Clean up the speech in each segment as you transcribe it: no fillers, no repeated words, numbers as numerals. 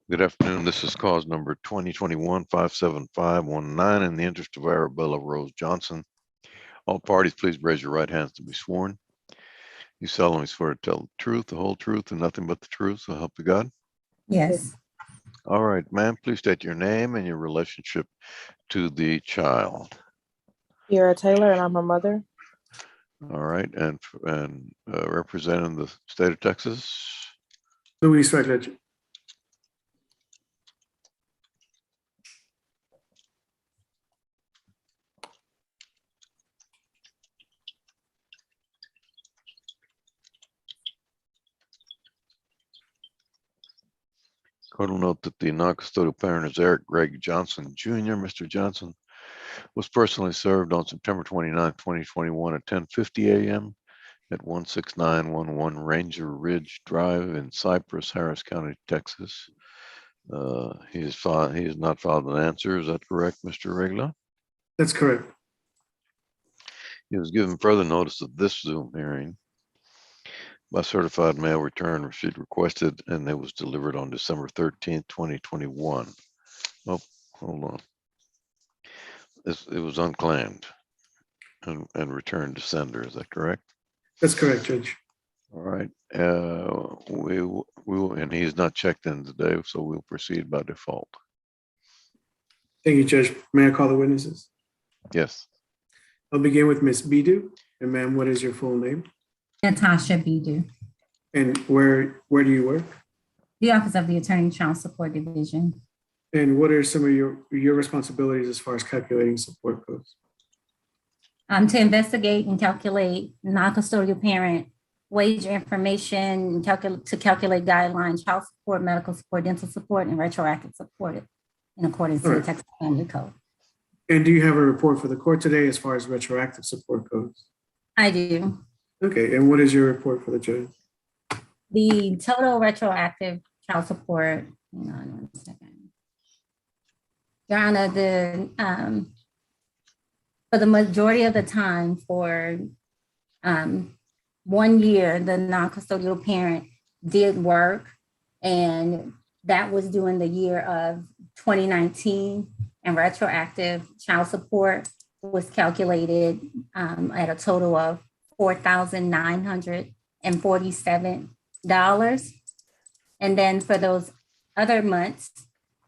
Good afternoon. This is cause number 2021-57519 in the interest of Arabella Rose Johnson. All parties, please raise your right hands to be sworn. You solemnly swear to tell the truth, the whole truth, and nothing but the truth, so help you God. Yes. All right, ma'am, please state your name and your relationship to the child. Sierra Taylor, and I'm her mother. All right, and representing the state of Texas. Luis Rutledge. Court will note that the non-custodial parent is Eric Greg Johnson Jr. Mr. Johnson was personally served on September 29, 2021 at 10:50 a.m. at 16911 Ranger Ridge Drive in Cypress, Harris County, Texas. He has not filed an answer. Is that correct, Mr. Regla? That's correct. He was given further notice of this Zoom hearing by certified mail return receipt requested, and it was delivered on December 13th, 2021. Oh, hold on. It was unclaimed and returned to sender. Is that correct? That's correct, Judge. All right. We will, and he's not checked in today, so we'll proceed by default. Thank you, Judge. May I call the witnesses? Yes. I'll begin with Ms. Bidu. And ma'am, what is your full name? Natasha Bidu, And where do you work? the Office of the Attorney Child Support Division. And what are some of your responsibilities as far as calculating support goes? To investigate and calculate non-custodial parent wage information, to calculate guidelines, child support, medical support, dental support, and retroactive support in accordance to the Texas Family Code. And do you have a report for the court today as far as retroactive support goes? I do. Okay, and what is your report for the judge? The total retroactive child support, hang on 1 second. Your Honor, for the majority of the time for 1 year, the non-custodial parent did work, and that was during the year of 2019, and retroactive child support was calculated at a total of $4,947. And then for those other months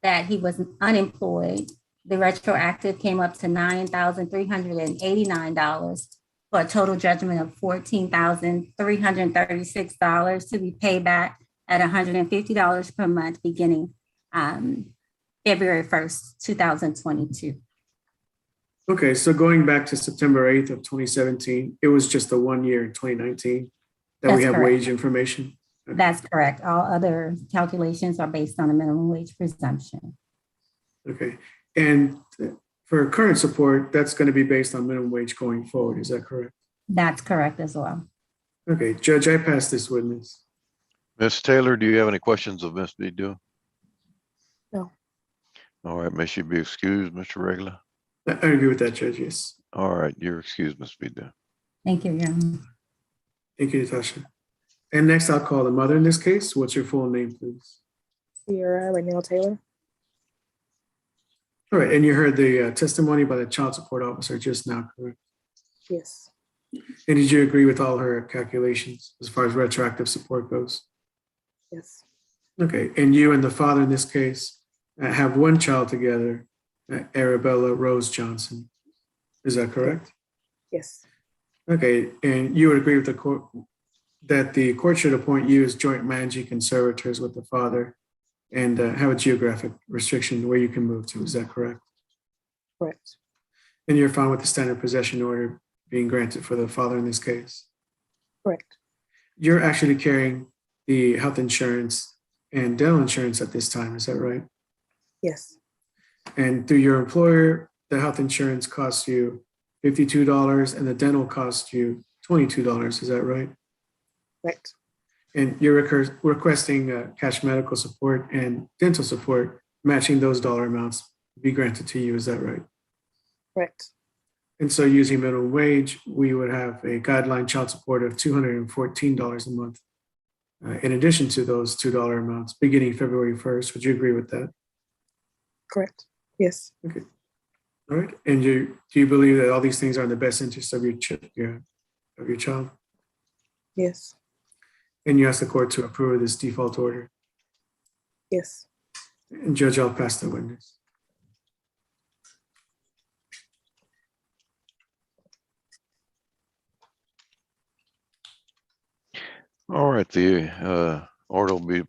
that he was unemployed, the retroactive came up to $9,389 for a total judgment of $14,336 to be paid back at $150 per month beginning February 1st, 2022. Okay, so going back to September 8th of 2017, it was just the 1 year in 2019 that That's we have correct. wage information? Okay. That's correct. All other calculations are based on a minimum wage presumption. Okay, and for current support, that's going to be based on minimum wage going forward, is that correct? That's correct as well. Okay, Judge, I pass this witness. Ms. Taylor, do you have any questions of Ms. Bidu? No. All right, may she be excused, Mr. Regla? I agree with that, Judge, yes. All right, you're excused, Ms. Bidu. Thank you, Your Honor. Thank you, Natasha. And next, I'll call the mother in this case. What's your full name, please? Sierra Renelle Taylor. All right, and you heard the testimony by the child support officer just now, correct? Yes. And did you agree with all her calculations as far as retroactive support goes? Yes. Okay, and you and the father in this case have one child together, Arabella Rose Johnson. Is that correct? Yes. Okay, and you would agree with the court that the court should appoint you as joint managing conservators with the father and have a geographic restriction where you can move to. Is that correct? Correct. And you're fine with the standard possession order being granted for the father in this case? Correct. You're actually carrying the health insurance and dental insurance at this time. Is that right? Yes. And through your employer, the health insurance costs you $52 and the dental costs you $22. Is that right? Correct. And you're requesting cash medical support and dental support, matching those dollar amounts to be granted to you. Is that right? Correct. And so using minimum wage, we would have a guideline child support of $214 a month in addition to those $2 amounts beginning February 1st. Would you agree with that? Correct. Yes. Okay. All right. And do you believe that all these things are in the best interest of your child? Yes. And you ask the court to approve this default order. Yes. And Judge, I'll pass the witness. All right, the order will be